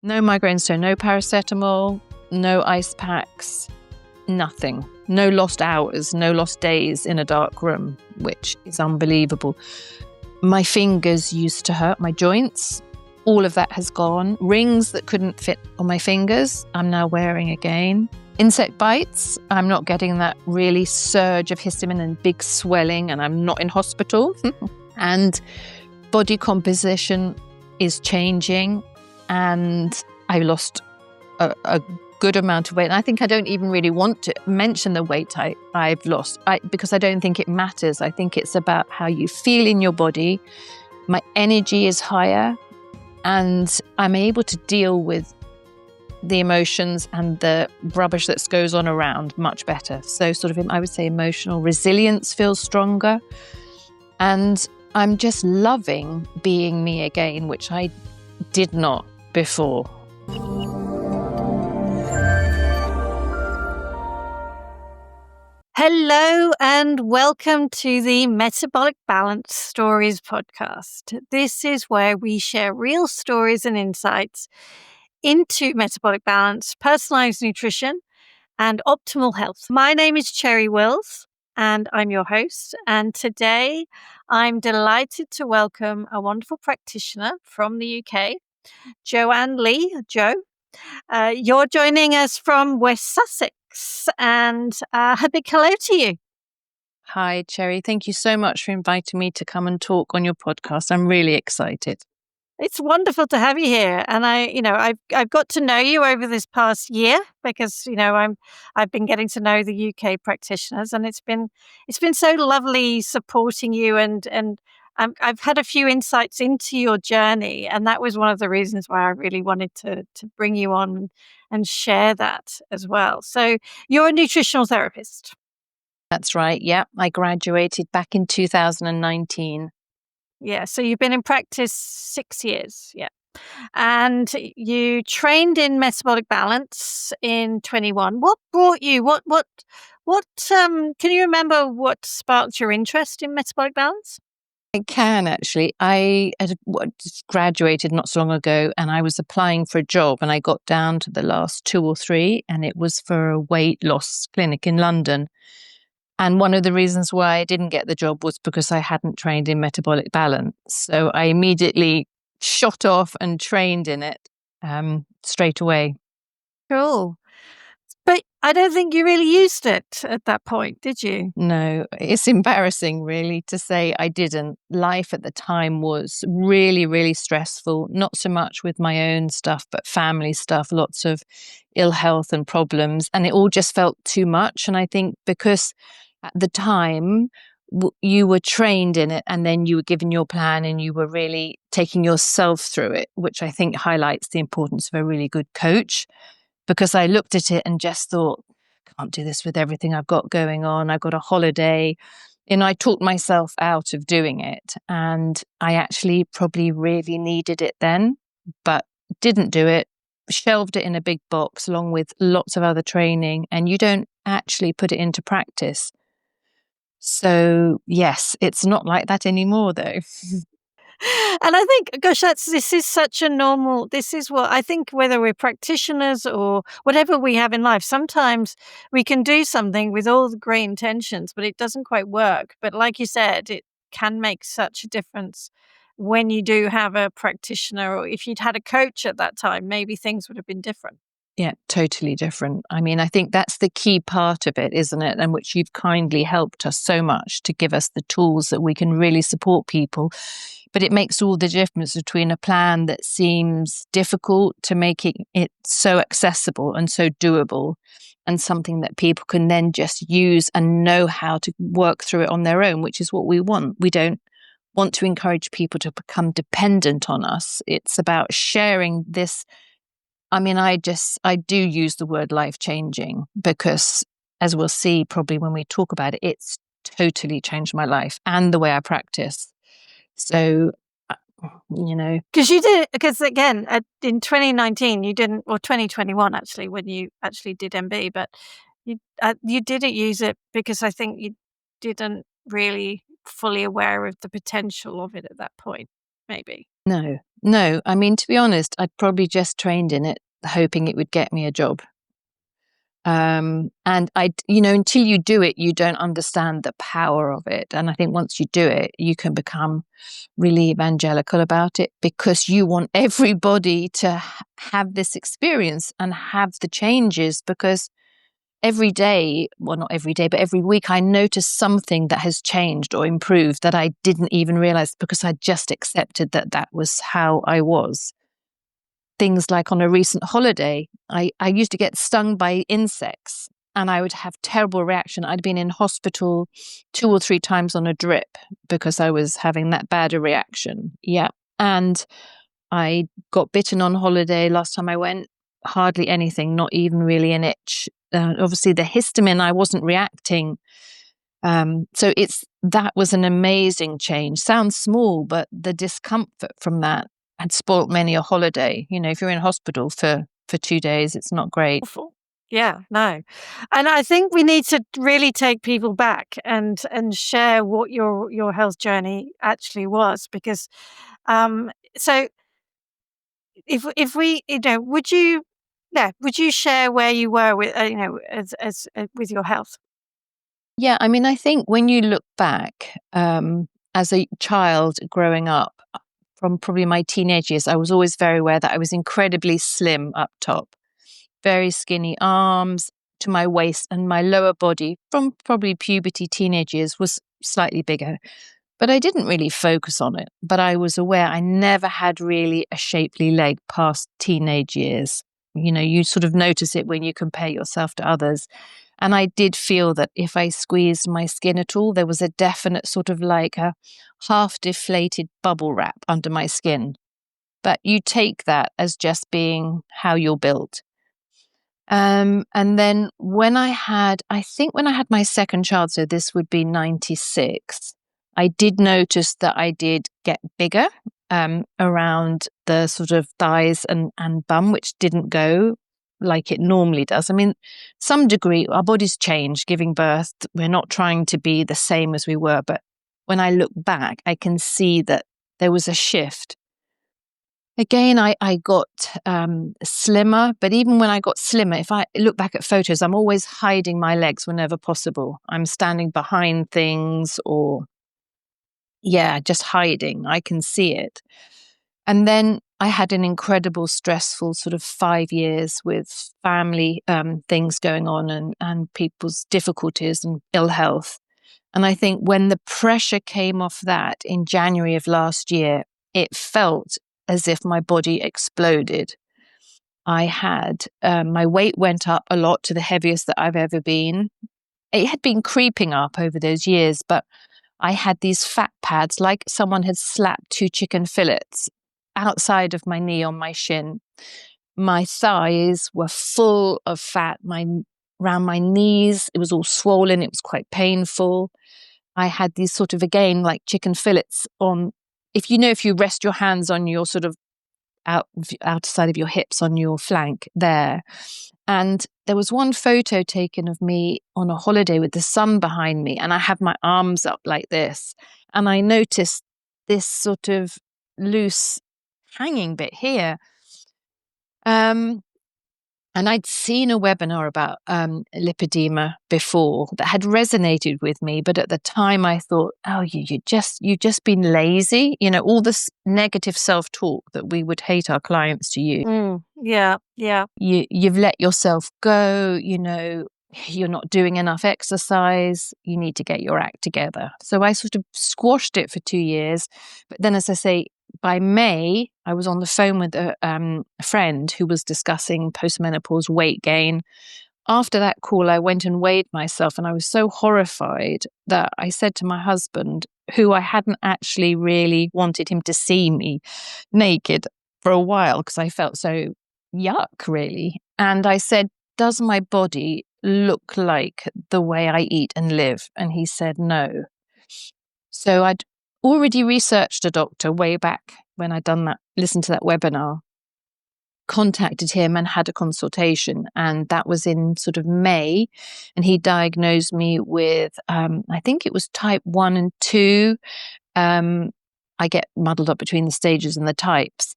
No migraines, so no paracetamol, no ice packs, nothing. No lost hours, no lost days in a dark room, which is unbelievable. My fingers used to hurt, my joints. All of that has gone. Rings that couldn't fit on my fingers, I'm now wearing again. Insect bites, I'm not getting that really surge of histamine and big swelling, and I'm not in hospital. And body composition is changing, and I lost a good amount of weight. And I think I don't even really want to mention the weight I've lost because I don't think it matters. I think it's about how you feel in your body. My energy is higher, and I'm able to deal with the emotions and the rubbish that goes on around much better. So sort of, I would say, emotional resilience feels stronger. And I'm just loving being me again, which I did not before. Hello and welcome to the Metabolic Balance Stories podcast. This is where we share real stories and insights into metabolic balance, personalized nutrition, and optimal health. My name is Cherry Wills, and I'm your host. And today I'm delighted to welcome a wonderful practitioner from the UK, Joanne Lee. Jo, you're joining us from West Sussex, and a big hello to you. Hi, Cherry. Thank you so much for inviting me to come and talk on your podcast. I'm really excited. It's wonderful to have you here, and I've got to know you over this past year because I've been getting to know the UK practitioners, and it's been so lovely supporting you, and I've had a few insights into your journey, and that was one of the reasons why I really wanted to bring you on and share that as well. So you're a nutritional therapist. That's right. Yeah, I graduated back in 2019. Yeah, so you've been in practice 6 years, yeah. And you trained in metabolic balance in 21. What brought you? Can you remember what sparked your interest in metabolic balance? I can actually. I had just graduated not so long ago, and I was applying for a job, and I got down to the last 2 or 3, and it was for a weight loss clinic in London. And one of the reasons why I didn't get the job was because I hadn't trained in metabolic balance. So I immediately shot off and trained in it straight away. Cool. But I don't think you really used it at that point, did you? No, it's embarrassing really to say I didn't. Life at the time was really, really stressful, not so much with my own stuff, but family stuff, lots of ill health and problems. And it all just felt too much. And I think because at the time you were trained in it and then you were given your plan and you were really taking yourself through it, which I think highlights the importance of a really good coach. Because I looked at it and just thought, can't do this with everything I've got going on. I've got a holiday. And I talked myself out of doing it. And I actually probably really needed it then, but didn't do it, shelved it in a big box along with lots of other training. And you don't actually put it into practice. So yes, it's not like that anymore though. And I think, gosh, this is what I think, whether we're practitioners or whatever we have in life, sometimes we can do something with all the great intentions, but it doesn't quite work. But like you said, it can make such a difference when you do have a practitioner, or if you'd had a coach at that time, maybe things would have been different. Yeah, totally different. I mean, I think that's the key part of it, isn't it? And which you've kindly helped us so much to give us the tools that we can really support people. But it makes all the difference between a plan that seems difficult to making it so accessible and so doable, and something that people can then just use and know how to work through it on their own, which is what we want. We don't want to encourage people to become dependent on us. It's about sharing this. I mean, I do use the word life-changing because, as we'll see probably when we talk about it, it's totally changed my life and the way I practice. So, Because again, in 2019, you didn't, or 2021 actually, when you actually did MB, but you didn't use it because I think you didn't really fully aware of the potential of it at that point, maybe. No, No, I mean, to be honest, I'd probably just trained in it, hoping it would get me a job. And until you do it, you don't understand the power of it. And I think once you do it, you can become really evangelical about it, because you want everybody to have this experience and have the changes. Because every day, well, not every day, but every week, I notice something that has changed or improved that I didn't even realize, because I just accepted that that was how I was. Things like on a recent holiday, I used to get stung by insects and I would have terrible reaction. I'd been in hospital 2 or 3 times on a drip because I was having that bad a reaction. Yeah. And I got bitten on holiday last time I went. Hardly anything, not even really an itch. Obviously, the histamine, I wasn't reacting. So that was an amazing change. Sounds small, but the discomfort from that had spoilt many a holiday. If you're in hospital for 2 days, it's not great. Awful. Yeah, no. And I think we need to really take people back and share what your health journey actually was, because so if we, would you share where you were with as with your health? Yeah, I mean, I think when you look back, as a child growing up, from probably my teenage years, I was always very aware that I was incredibly slim up top, very skinny arms to my waist, and my lower body from probably puberty, teenage years was slightly bigger. But I didn't really focus on it. But I was aware I never had really a shapely leg past teenage years. You sort of notice it when you compare yourself to others. And I did feel that if I squeezed my skin at all, there was a definite sort of like a half deflated bubble wrap under my skin. But you take that as just being how you're built. And then I think when I had my second child, so this would be 96, I did notice that I did get bigger around the sort of thighs and bum, which didn't go like it normally does. I mean, some degree, our bodies change giving birth. We're not trying to be the same as we were. But when I look back, I can see that there was a shift. Again, I got slimmer, but even when I got slimmer, if I look back at photos, I'm always hiding my legs whenever possible. I'm standing behind things or, just hiding. I can see it. And then I had an incredible stressful sort of 5 years with family things going on and people's difficulties and ill health. And I think when the pressure came off that in January of last year, it felt as if my body exploded. I had, my weight went up a lot to the heaviest that I've ever been. It had been creeping up over those years, but I had these fat pads, like someone had slapped 2 chicken fillets outside of my knee on my shin. My thighs were full of fat. Around my knees, it was all swollen. It was quite painful. I had these sort of, again, like chicken fillets on, if you rest your hands on your sort of outside of your hips on your flank there. And there was one photo taken of me on a holiday with the sun behind me, and I had my arms up like this. And I noticed this sort of loose hanging bit here. And I'd seen a webinar about lipedema before that had resonated with me, but at the time I thought, oh, you've just been lazy. All this negative self-talk that we would hate our clients to use. Yeah. You've let yourself go. You're not doing enough exercise. You need to get your act together. So I sort of squashed it for 2 years, but then, as I say, by May, I was on the phone with a friend who was discussing postmenopause weight gain. After that call, I went and weighed myself, and I was so horrified that I said to my husband, who I hadn't actually really wanted him to see me naked for a while because I felt so yuck, really. And I said, does my body look like the way I eat and live? And he said, no. So I'd already researched a doctor way back when I'd done that, listened to that webinar, contacted him and had a consultation. And that was in sort of May. And he diagnosed me with, I think it was type 1 and 2. I get muddled up between the stages and the types.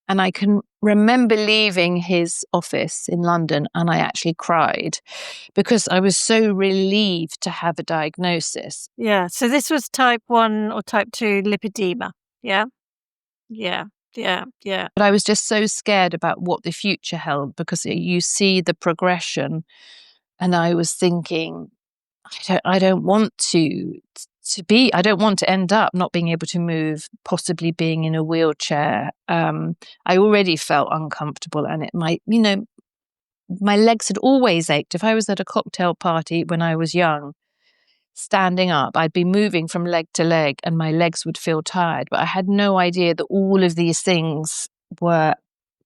And I can remember leaving his office in London and I actually cried because I was so relieved to have a diagnosis. Yeah. So this was type 1 or type 2 lipedema. Yeah. Yeah. Yeah. Yeah. But I was just so scared about what the future held because you see the progression. And I was thinking, I don't want I don't want to end up not being able to move, possibly being in a wheelchair. I already felt uncomfortable and my legs had always ached. If I was at a cocktail party when I was young, standing up, I'd be moving from leg to leg and my legs would feel tired. But I had no idea that all of these things were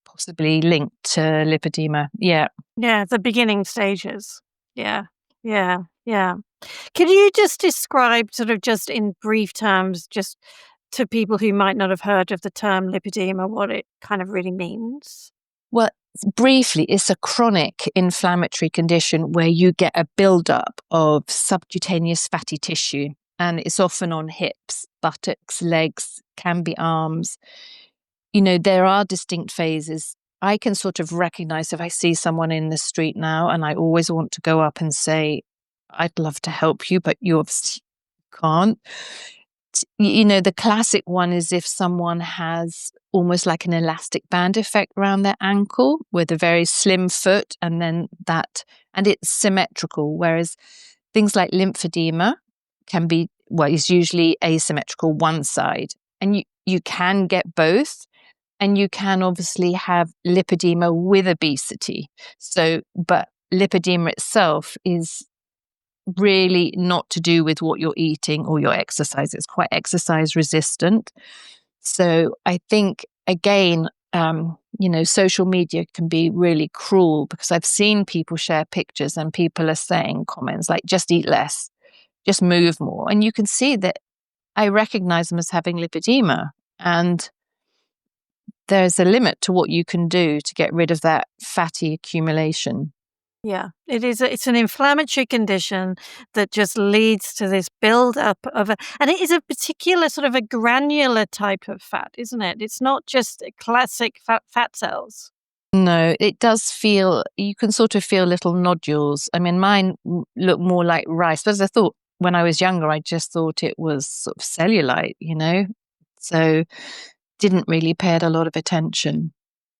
possibly linked to lipedema. Yeah. Yeah. The beginning stages. Yeah. Yeah. Yeah. Can you just describe, sort of just in brief terms, just to people who might not have heard of the term lipedema, what it kind of really means? Well, briefly, it's a chronic inflammatory condition where you get a buildup of subcutaneous fatty tissue, and it's often on hips, buttocks, legs, can be arms. There are distinct phases. I can sort of recognize if I see someone in the street now, and I always want to go up and say, I'd love to help you, but you obviously can't. The classic one is if someone has almost like an elastic band effect around their ankle with a very slim foot, and it's symmetrical, whereas things like lymphedema is usually asymmetrical one side. And you can get both, and you can obviously have lipedema with obesity. But lipedema itself is really not to do with what you're eating or your exercise. It's quite exercise resistant. So I think, again, social media can be really cruel because I've seen people share pictures and people are saying comments like, just eat less, just move more. And you can see that I recognize them as having lipedema. And there's a limit to what you can do to get rid of that fatty accumulation. Yeah, it's an inflammatory condition that just leads to this build-up and it is a particular sort of a granular type of fat, isn't it? It's not just classic fat cells. No, it does you can sort of feel little nodules. I mean, mine look more like rice, but as I thought when I was younger, I just thought it was sort of cellulite. So didn't really pay it a lot of attention.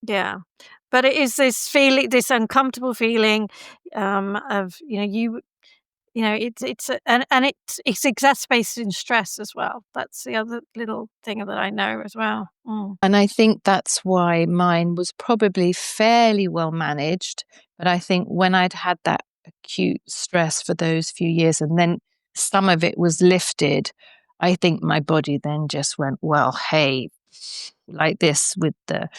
Yeah. But it is this feeling, this uncomfortable feeling, of, it's exacerbated in stress as well. That's the other little thing that I know as well. Mm. And I think that's why mine was probably fairly well managed. But I think when I'd had that acute stress for those few years and then some of it was lifted, I think my body then just went, well, hey, like this with the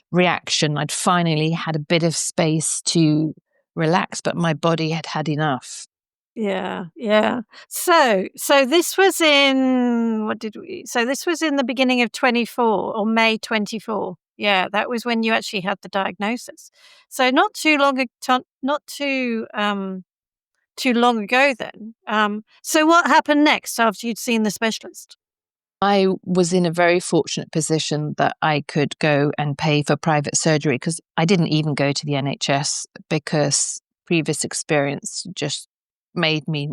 reaction. I'd finally had a bit of space to relax, but my body had had enough. Yeah, yeah. So this was in this was in the beginning of 24 or May 24. Yeah, that was when you actually had the diagnosis. So not too long not too long ago then. So what happened next after you'd seen the specialist? I was in a very fortunate position that I could go and pay for private surgery because I didn't even go to the NHS because previous experience just made me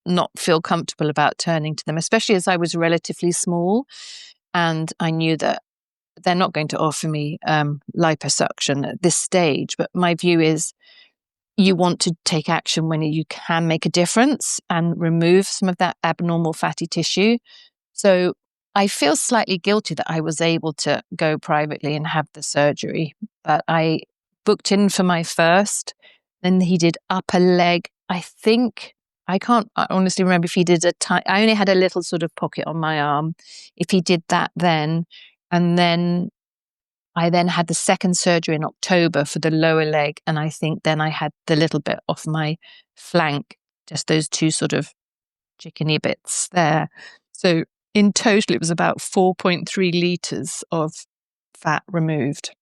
not feel comfortable about turning to them, especially as I was relatively small and I knew that they're not going to offer me liposuction at this stage. But my view is you want to take action when you can make a difference and remove some of that abnormal fatty tissue. So I feel slightly guilty that I was able to go privately and have the surgery, but I booked in for my first. Then he did upper leg. I honestly remember if he did I only had a little sort of pocket on my arm. If he did that then, and then I then had the second surgery in October for the lower leg. And I think then I had the little bit off my flank, just those two sort of chickeny bits there. So in total, it was about 4.3 litres of fat removed.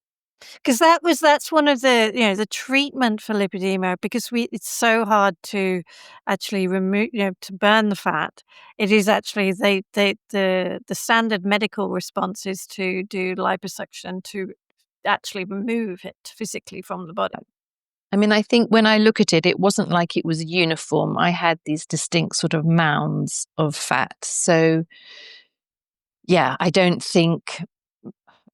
Because that's one of the treatment for lipedema, because it's so hard to actually remove, to burn the fat. It is actually the standard medical response is to do liposuction to actually remove it physically from the body. I mean, I think when I look at it, it wasn't like it was uniform. I had these distinct sort of mounds of fat. So, yeah, I don't think.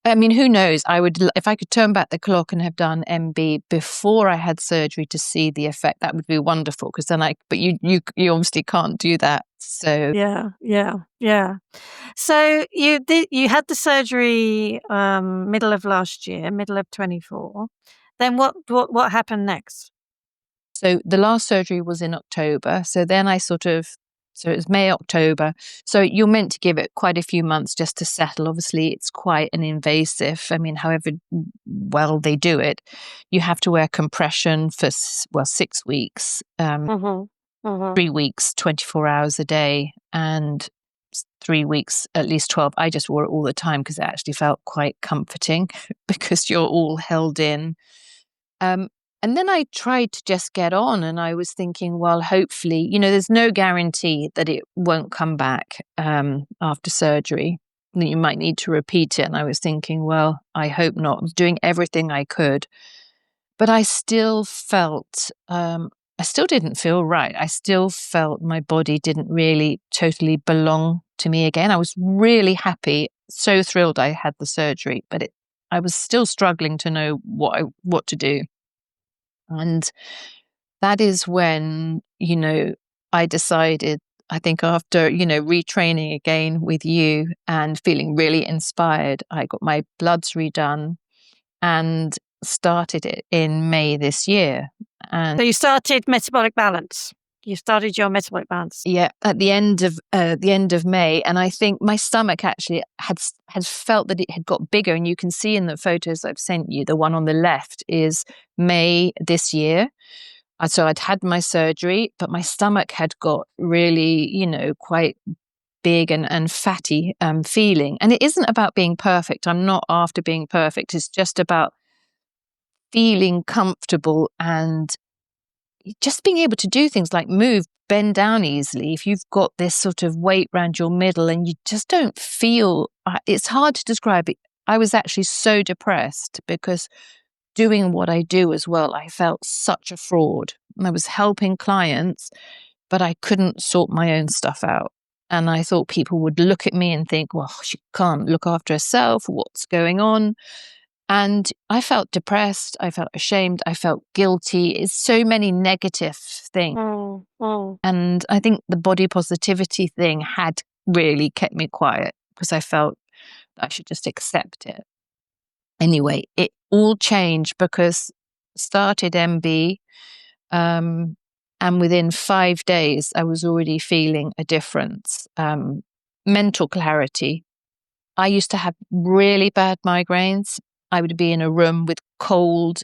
I mean, who knows? If I could turn back the clock and have done MB before I had surgery to see the effect, that would be wonderful. Because then but you obviously can't do that. So Yeah, yeah, yeah. So you had the surgery middle of last year, middle of 24. Then what happened next? So the last surgery was in October. So then so it was May, October. So you're meant to give it quite a few months just to settle. Obviously, it's quite an invasive. I mean, however well they do it, you have to wear compression for, 6 weeks, Mhm. Mhm. 3 weeks, 24 hours a day, and 3 weeks, at least 12. I just wore it all the time because it actually felt quite comforting because you're all held in. Um, and then I tried to just get on, and I was thinking, well, hopefully, there's no guarantee that it won't come back after surgery, that you might need to repeat it. And I was thinking, well, I hope not. I was doing everything I could, but I still didn't feel right. I still felt my body didn't really totally belong to me again. I was really happy, so thrilled I had the surgery, but I was still struggling to know what to do. And that is when, I decided, I think after, retraining again with you and feeling really inspired, I got my bloods redone and started it in May this year. And So you started Metabolic Balance. You started your Metabolic Balance. yeah, at the end of May, and I think my stomach actually had felt that it had got bigger, and you can see in the photos I've sent you, the one on the left is May this year. So I'd had my surgery, but my stomach had got really, quite big and fatty feeling. And it isn't about being perfect. I'm not after being perfect. It's just about feeling comfortable and just being able to do things like move, bend down easily. If you've got this sort of weight around your middle and you just don't feel, it's hard to describe it. I was actually so depressed because doing what I do as well, I felt such a fraud. I was helping clients, but I couldn't sort my own stuff out. And I thought people would look at me and think, well, she can't look after herself. What's going on? And I felt depressed. I felt ashamed. I felt guilty. It's so many negative things. Mm, mm. And I think the body positivity thing had really kept me quiet because I felt I should just accept it. Anyway, it all changed because started MB, and within 5 days, I was already feeling a difference. Mental clarity. I used to have really bad migraines. I would be in a room with cold,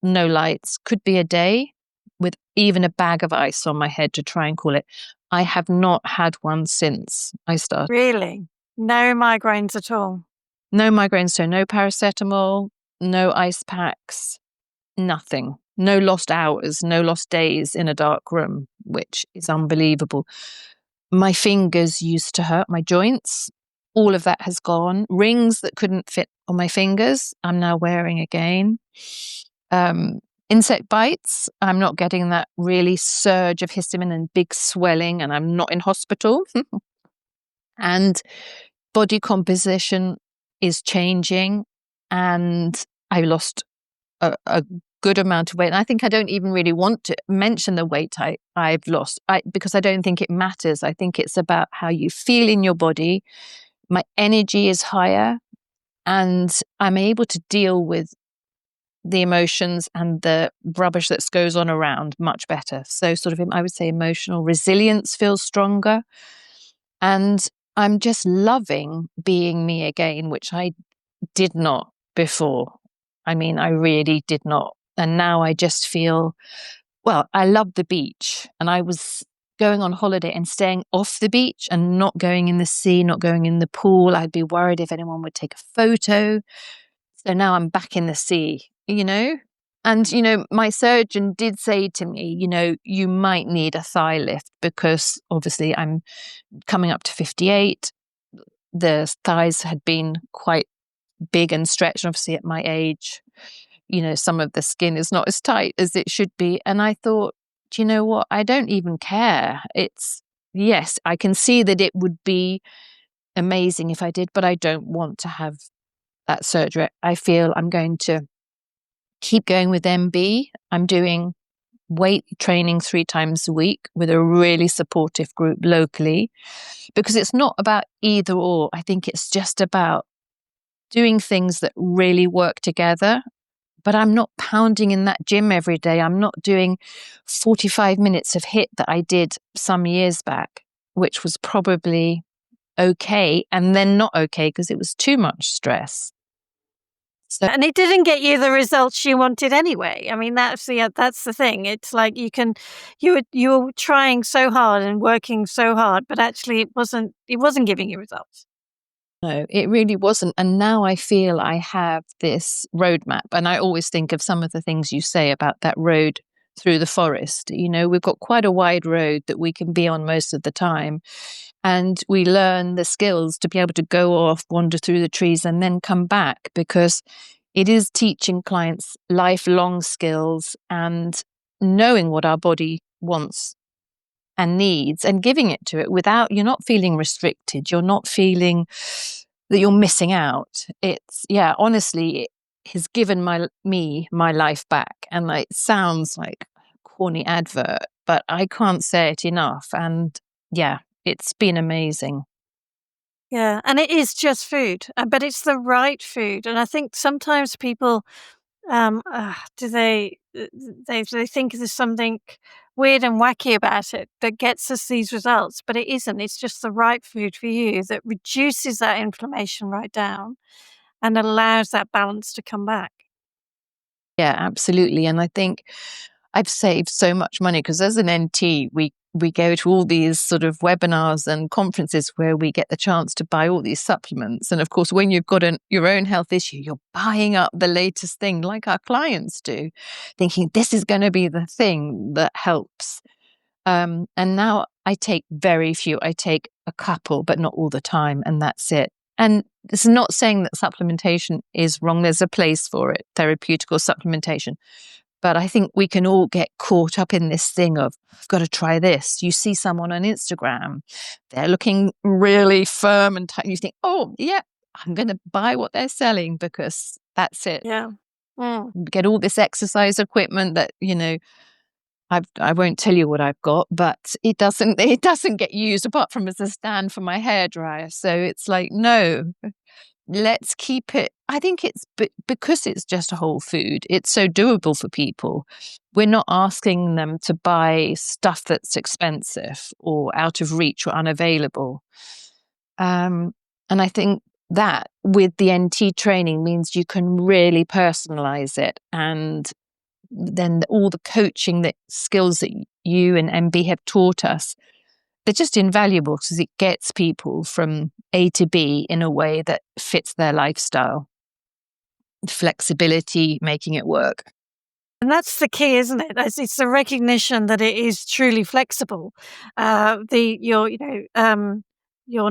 no lights, could be a day, with even a bag of ice on my head to try and cool it. I have not had one since I started. Really? No migraines at all? No migraines, so no paracetamol, no ice packs, nothing. No lost hours, no lost days in a dark room, which is unbelievable. My fingers used to hurt, my joints. All of that has gone. Rings that couldn't fit on my fingers, I'm now wearing again. Insect bites, I'm not getting that really surge of histamine and big swelling, and I'm not in hospital. And body composition is changing, and I lost a good amount of weight. And I think I don't even really want to mention the weight I've lost because I don't think it matters. I think it's about how you feel in your body. My energy is higher, and I'm able to deal with the emotions and the rubbish that goes on around much better. So sort of, I would say emotional resilience feels stronger. And I'm just loving being me again, which I did not before. I mean, I really did not. And now I just feel, well, I love the beach. And I was going on holiday and staying off the beach and not going in the sea, not going in the pool. I'd be worried if anyone would take a photo. So now I'm back in the sea, And, my surgeon did say to me, you might need a thigh lift because obviously I'm coming up to 58. The thighs had been quite big and stretched. Obviously, at my age, some of the skin is not as tight as it should be. And I thought, do you know what? I don't even care. Yes, I can see that it would be amazing if I did, but I don't want to have that surgery. I feel I'm going to keep going with MB. I'm doing weight training 3 times a week with a really supportive group locally, because it's not about either or. I think it's just about doing things that really work together. But I'm not pounding in that gym every day. I'm not doing 45 minutes of HIIT that I did some years back, which was probably okay and then not okay because it was too much stress. And it didn't get you the results you wanted anyway. I mean, that's the thing. It's like you were trying so hard and working so hard, but actually it wasn't giving you results. No, it really wasn't. And now I feel I have this roadmap. And I always think of some of the things you say about that road through the forest. We've got quite a wide road that we can be on most of the time. And we learn the skills to be able to go off, wander through the trees, and then come back, because it is teaching clients lifelong skills and knowing what our body wants and needs and giving it to it without, you're not feeling restricted. You're not feeling that you're missing out. Honestly, it has given me my life back. And it sounds like a corny advert, but I can't say it enough. And yeah, it's been amazing. Yeah, and it is just food, but it's the right food. And I think sometimes people do they think there's something weird and wacky about it that gets us these results, but it isn't. It's just the right food for you that reduces that inflammation right down and allows that balance to come back. Yeah, absolutely. And I think I've saved so much money because as an NT, we go to all these sort of webinars and conferences where we get the chance to buy all these supplements. And of course, when you've got your own health issue, you're buying up the latest thing like our clients do, thinking this is going to be the thing that helps. And now I take very few. I take a couple, but not all the time. And that's it. And it's not saying that supplementation is wrong. There's a place for it, therapeutic or supplementation. But I think we can all get caught up in this thing of, I've got to try this. You see someone on Instagram, they're looking really firm and tight. And you think, oh, yeah, I'm going to buy what they're selling because that's it. Yeah. Mm. Get all this exercise equipment that, I won't tell you what I've got, but it doesn't get used apart from as a stand for my hairdryer. So it's like, no, let's keep it. I think it's because it's just a whole food. It's so doable for people. We're not asking them to buy stuff that's expensive or out of reach or unavailable. And I think that with the NT training means you can really personalize it, and then all the coaching skills that you and MB have taught us, they're just invaluable because it gets people from A to B in a way that fits their lifestyle. Flexibility, making it work. And that's the key, isn't it? It's the recognition that it is truly flexible. Your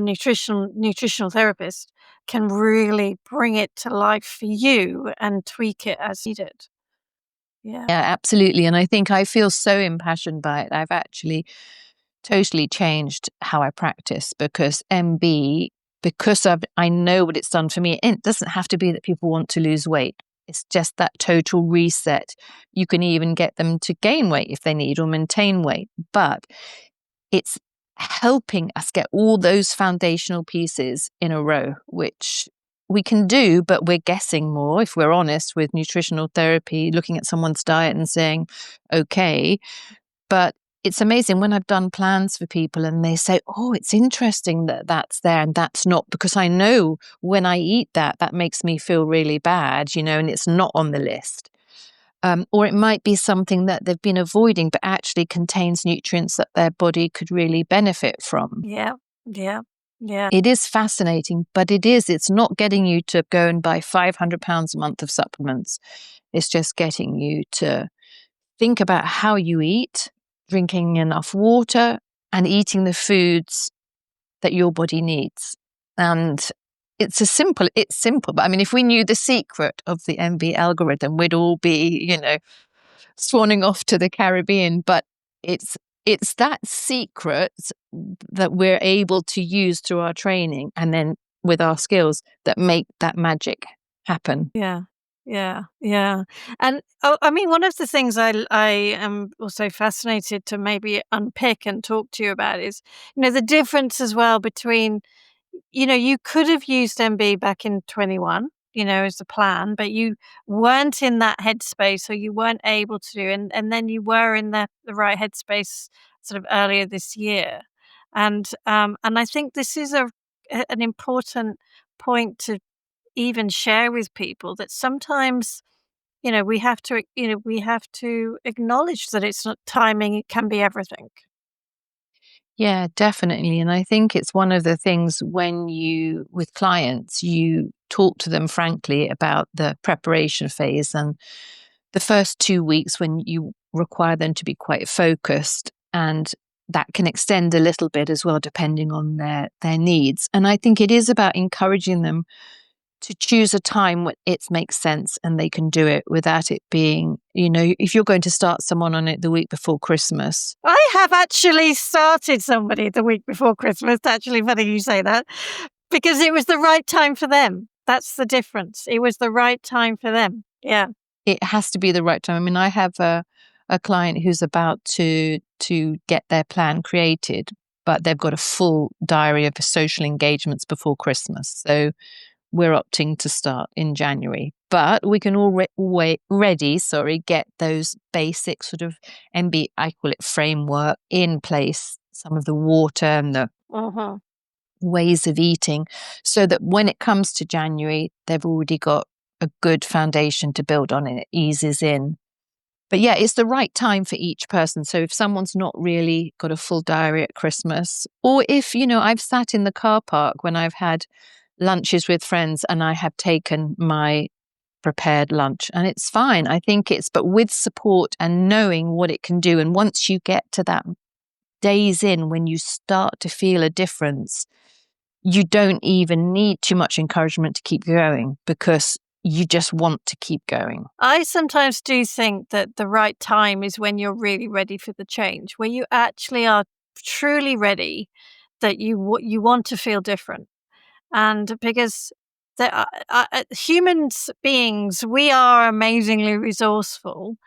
nutritional therapist can really bring it to life for you and tweak it as needed. Yeah. Yeah, absolutely. And I think I feel so impassioned by it. I've actually totally changed how I practice because MB, I know what it's done for me. It doesn't have to be that people want to lose weight. It's just that total reset. You can even get them to gain weight if they need or maintain weight. But it's helping us get all those foundational pieces in a row, which we can do, but we're guessing more, if we're honest, with nutritional therapy, looking at someone's diet and saying, okay. But it's amazing when I've done plans for people and they say, oh, it's interesting that that's there and that's not, because I know when I eat that makes me feel really bad, and it's not on the list. Or it might be something that they've been avoiding, but actually contains nutrients that their body could really benefit from. Yeah. Yeah. Yeah. It is fascinating, but it's not getting you to go and buy £500 a month of supplements. It's just getting you to think about how you eat, drinking enough water, and eating the foods that your body needs. And it's simple, but I mean, if we knew the secret of the MB algorithm, we'd all be, swanning off to the Caribbean. But it's it's that secret that we're able to use through our training and then with our skills that make that magic happen. Yeah. Yeah. Yeah. And I mean, one of the things I am also fascinated to maybe unpick and talk to you about is, the difference as well between, you could have used MB back in 21, as the plan, but you weren't in that headspace or you weren't able to do, and then you were in the right headspace sort of earlier this year. And I think this is an important point to even share with people, that sometimes, we have to acknowledge that it's not timing, it can be everything. Yeah, definitely. And I think it's one of the things with clients, you talk to them frankly about the preparation phase and the first 2 weeks when you require them to be quite focused. And that can extend a little bit as well, depending on their needs. And I think it is about encouraging them to choose a time when it makes sense and they can do it without it being, if you're going to start someone on it the week before Christmas. I have actually started somebody the week before Christmas. Actually, funny you say that, because it was the right time for them. That's the difference. It was the right time for them. Yeah. It has to be the right time. I mean, I have a client who's about to get their plan created, but they've got a full diary of social engagements before Christmas. So we're opting to start in January. But we can already get those basic sort of MB, I call it framework, in place, some of the water and the Uh-huh. ways of eating, so that when it comes to January, they've already got a good foundation to build on and it eases in. But yeah, it's the right time for each person. So if someone's not really got a full diary at Christmas, or if, I've sat in the car park when I've had lunches with friends and I have taken my prepared lunch and it's fine. I think but with support and knowing what it can do. And once you get to that days in when you start to feel a difference, you don't even need too much encouragement to keep going because you just want to keep going. I sometimes do think that the right time is when you're really ready for the change, where you actually are truly ready, that you want to feel different. And because humans beings, we are amazingly resourceful,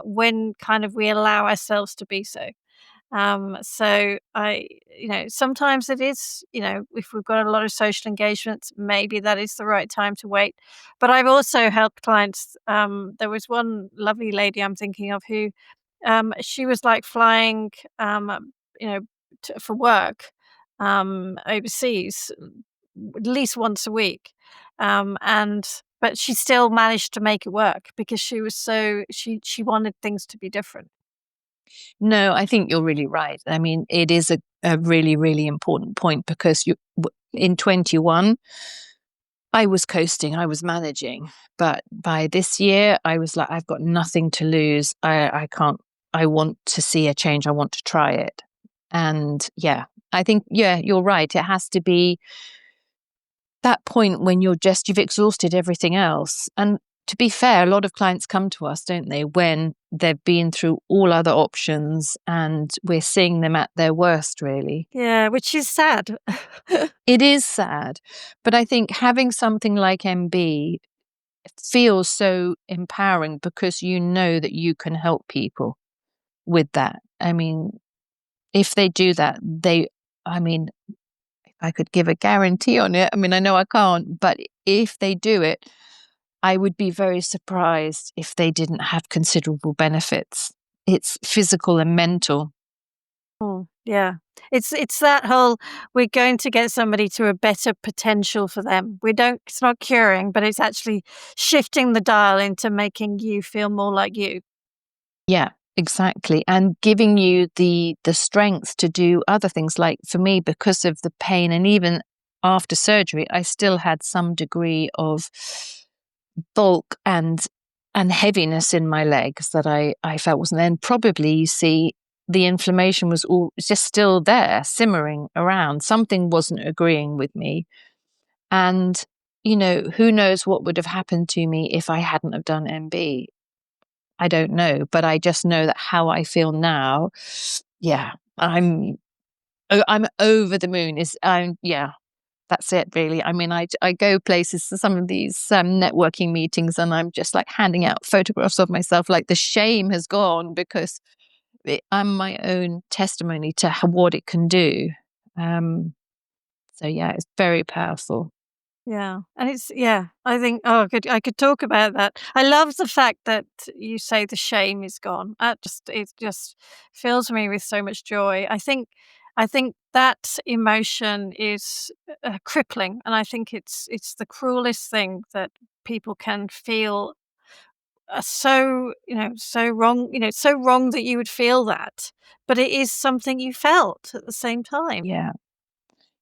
when kind of we allow ourselves to be so. So sometimes it is, if we've got a lot of social engagements, maybe that is the right time to wait. But I've also helped clients. There was one lovely lady I'm thinking of who, she was like flying, you know, for work, overseas, at least once a week. But she still managed to make it work because she wanted things to be different. No, I think you're really right. I mean, it is a really, really important point because in 21, I was coasting, I was managing. But by this year, I was like, I've got nothing to lose. I can't, I want to see a change. I want to try it. And yeah, I think, yeah, you're right. It has to be that point when you've exhausted everything else. And to be fair, a lot of clients come to us, don't they, when they've been through all other options and we're seeing them at their worst, really. Yeah, which is sad. It is sad. But I think having something like MB feels so empowering because you know that you can help people with that. I mean, if they do that, I mean, if I could give a guarantee on it, I mean, I know I can't, but if they do it, I would be very surprised if they didn't have considerable benefits. It's physical and mental. Oh, yeah. It's that whole, we're going to get somebody to a better potential for them. It's not curing, but it's actually shifting the dial into making you feel more like you. Yeah. Exactly. And giving you the strength to do other things. Like for me, because of the pain, and even after surgery, I still had some degree of bulk and heaviness in my legs that I felt wasn't there. And probably, you see, the inflammation was all just still there, simmering around. Something wasn't agreeing with me. And, who knows what would have happened to me if I hadn't have done MB. I don't know, but I just know that how I feel now, yeah, I'm over the moon. Yeah, that's it, really. I mean, I go places to some of these networking meetings, and I'm just like handing out photographs of myself. Like, the shame has gone, because I'm my own testimony to what it can do. So yeah, it's very powerful. Yeah. And I think, I could talk about that. I love the fact that you say the shame is gone. It just fills me with so much joy. I think that emotion is crippling, and I think it's the cruelest thing that people can feel. So wrong. It's so wrong that you would feel that, but it is something you felt at the same time. Yeah.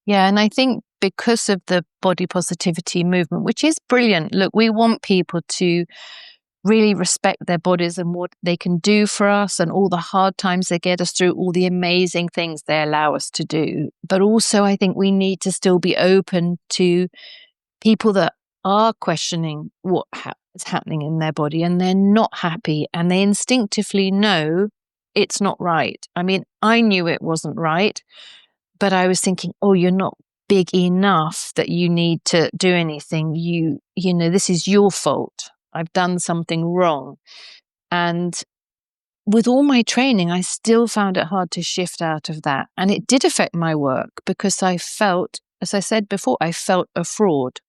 Yeah, and I think because of the body positivity movement, which is brilliant. Look, we want people to really respect their bodies and what they can do for us, and all the hard times they get us through, all the amazing things they allow us to do. But also, I think we need to still be open to people that are questioning what is happening in their body, and they're not happy, and they instinctively know it's not right. I mean, I knew it wasn't right, but I was thinking, oh, you're not big enough that you need to do anything. This is your fault. I've done something wrong. And with all my training, I still found it hard to shift out of that. And it did affect my work, because I felt, as I said before, I felt a fraud.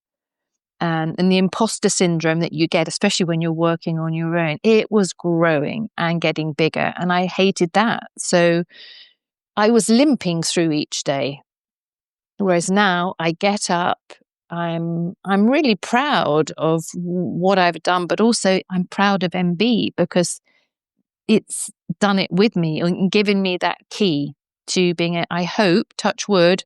And the imposter syndrome that you get, especially when you're working on your own, it was growing and getting bigger. And I hated that. So I was limping through each day. Whereas now I get up, I'm really proud of what I've done, but also I'm proud of MB, because it's done it with me and given me that key to being I hope, touch wood,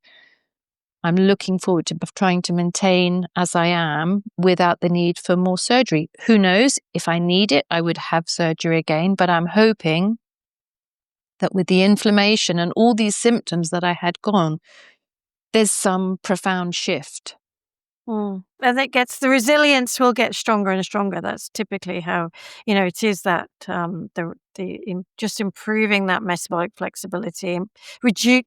I'm looking forward to trying to maintain as I am without the need for more surgery. Who knows? If I need it, I would have surgery again, but I'm hoping that with the inflammation and all these symptoms that I had gone, there's some profound shift. And the resilience will get stronger and stronger. That's typically how, it is that just improving that metabolic flexibility and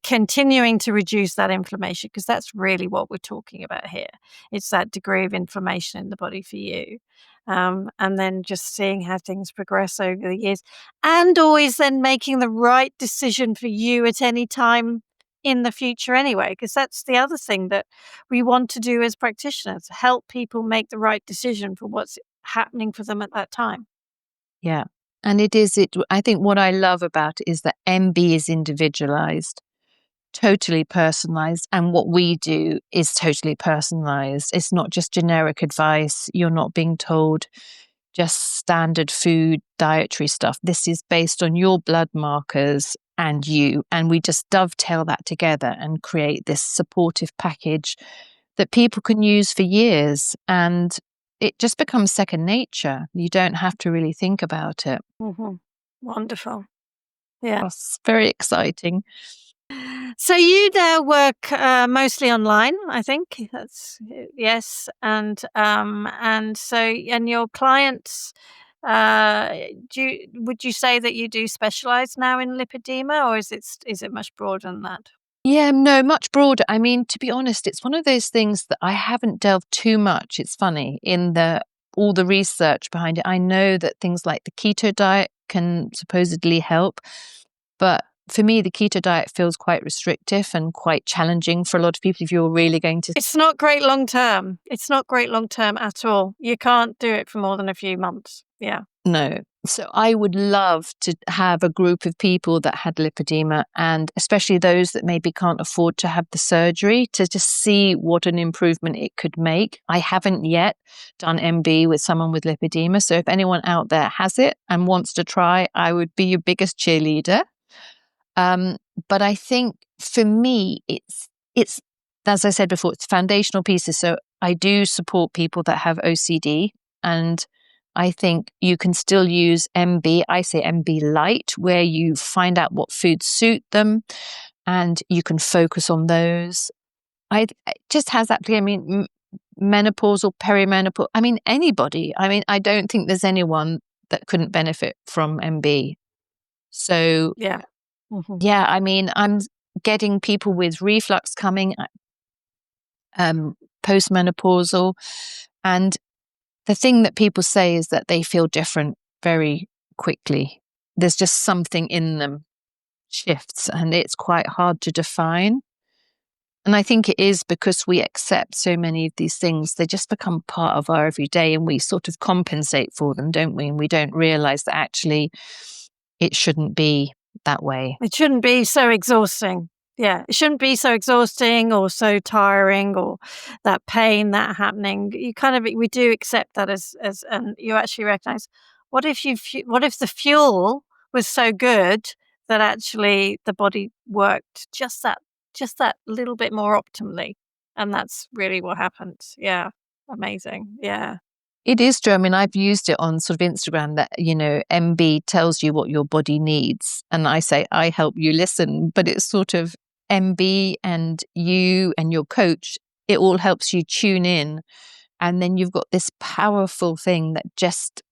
continuing to reduce that inflammation, because that's really what we're talking about here. It's that degree of inflammation in the body for you. And then just seeing how things progress over the years, and always then making the right decision for you at any time in the future anyway, because that's the other thing that we want to do as practitioners, help people make the right decision for what's happening for them at that time. Yeah. And I think what I love about it is that MB is individualized, totally personalized. And what we do is totally personalized. It's not just generic advice. You're not being told just standard food dietary stuff. This is based on your blood markers and you. And we just dovetail that together and create this supportive package that people can use for years. And it just becomes second nature. You don't have to really think about it. Mm-hmm. Wonderful. Yeah. It's very exciting. So you now work mostly online, I think. That's yes, and your clients. Would you say that you do specialize now in lipedema, or is it much broader than that? Yeah, no, much broader. I mean, to be honest, it's one of those things that I haven't delved too much. It's funny, in all the research behind it. I know that things like the keto diet can supposedly help, but for me, the keto diet feels quite restrictive and quite challenging for a lot of people if you're really going to. It's not great long term. It's not great long term at all. You can't do it for more than a few months. Yeah. No. So I would love to have a group of people that had lipedema, and especially those that maybe can't afford to have the surgery, to just see what an improvement it could make. I haven't yet done MB with someone with lipedema. So if anyone out there has it and wants to try, I would be your biggest cheerleader. But I think for me, it's as I said before, it's foundational pieces. So I do support people that have OCD, and I think you can still use MB. I say MB light, where you find out what foods suit them and you can focus on those. It just has actually, I mean, menopausal, perimenopause. I mean, anybody. I mean, I don't think there's anyone that couldn't benefit from MB. So, Yeah. Mm-hmm. yeah, I mean, I'm getting people with reflux coming, postmenopausal, and the thing that people say is that they feel different very quickly. There's just something in them shifts, and it's quite hard to define. And I think it is because we accept so many of these things. They just become part of our everyday, and we sort of compensate for them, don't we? And we don't realize that actually it shouldn't be that way. It shouldn't be so exhausting. Yeah, it shouldn't be so exhausting or so tiring, or that pain that happening. You kind of, we do accept that as, and you actually recognize, what if what if the fuel was so good that actually the body worked just that little bit more optimally, and that's really what happens. Yeah, amazing. Yeah. It is true. I mean, I've used it on sort of Instagram that, MB tells you what your body needs. And I say, I help you listen, but it's sort of MB and you and your coach, it all helps you tune in. And then you've got this powerful thing that just,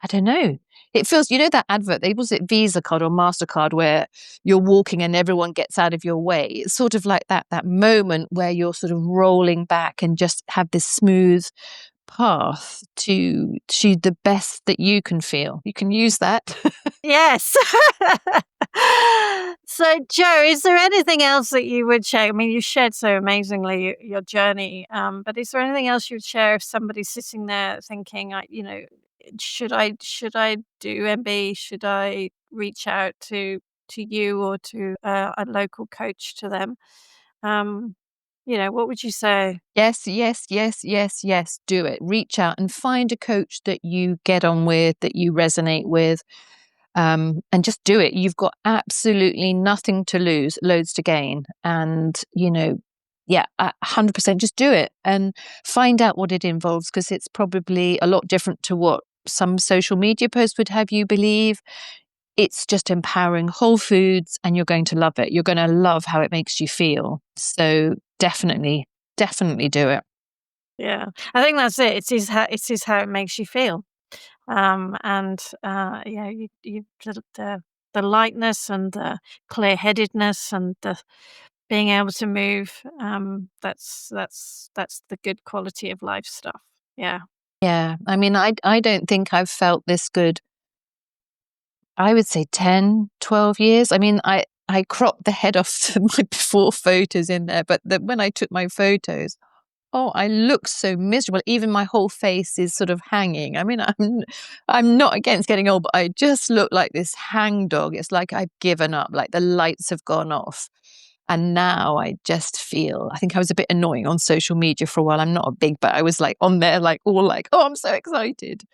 I don't know. It feels, that advert, was it Visa card or MasterCard where you're walking and everyone gets out of your way. It's sort of like that moment where you're sort of rolling back and just have this smooth path to the best that you can feel. You can use that. Yes. So, Jo, is there anything else that you would share? I mean, you shared so amazingly your journey, but is there anything else you'd share if somebody's sitting there thinking, should I do MB? Should I reach out to you or to a local coach to them? What would you say? Yes, yes, yes, yes, yes. Do it. Reach out and find a coach that you get on with, that you resonate with, and just do it. You've got absolutely nothing to lose, loads to gain. And, 100% just do it and find out what it involves, because it's probably a lot different to what some social media posts would have you believe. It's just empowering whole foods, and you're going to love it. You're going to love how it makes you feel. So definitely do it. Yeah, I think that's it. It is how it makes you feel. The lightness and the clear-headedness and the being able to move. That's the good quality of life stuff. Yeah. Yeah. I mean, I don't think I've felt this good, I would say 10, 12 years. I mean, I cropped the head off my before photos in there, but when I took my photos, oh, I look so miserable. Even my whole face is sort of hanging. I mean, I'm not against getting old, but I just look like this hangdog. It's like I've given up, like the lights have gone off. And now I just feel, I think I was a bit annoying on social media for a while. I'm not a big, but I was like on there, like all like, oh, I'm so excited.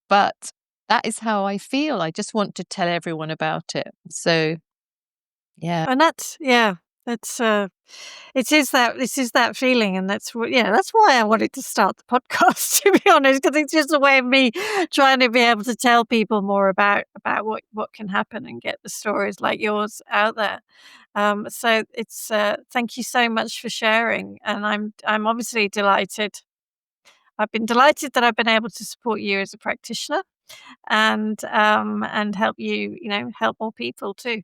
But that is how I feel. I just want to tell everyone about it. So, yeah. And that's this is that feeling, and that's why I wanted to start the podcast, to be honest, because it's just a way of me trying to be able to tell people more about what can happen and get the stories like yours out there. So it's thank you so much for sharing, and I'm obviously delighted. I've been delighted that I've been able to support you as a practitioner, and help you, help more people too.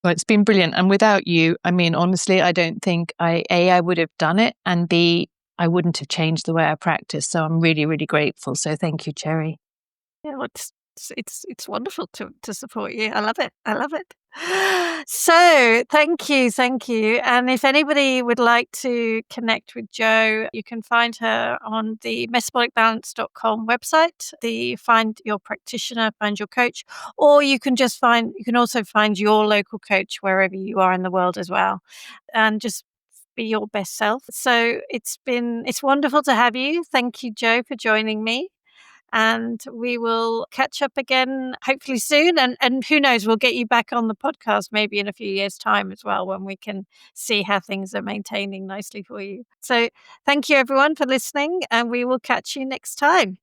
Well, it's been brilliant. And without you, I mean, honestly, I don't think I would have done it, and B, I wouldn't have changed the way I practice. So I'm really, really grateful. So thank you, Cherry. Yeah, well, it's wonderful to support you. I love it. I love it. So thank you. And if anybody would like to connect with Jo, you can find her on the metabolicbalance.com website, the find your practitioner, find your coach, or you can also find your local coach wherever you are in the world as well, and just be your best self. So it's wonderful to have you. Thank you, Jo, for joining me. And we will catch up again hopefully soon. And who knows, we'll get you back on the podcast maybe in a few years' time as well, when we can see how things are maintaining nicely for you. So thank you everyone for listening, and we will catch you next time.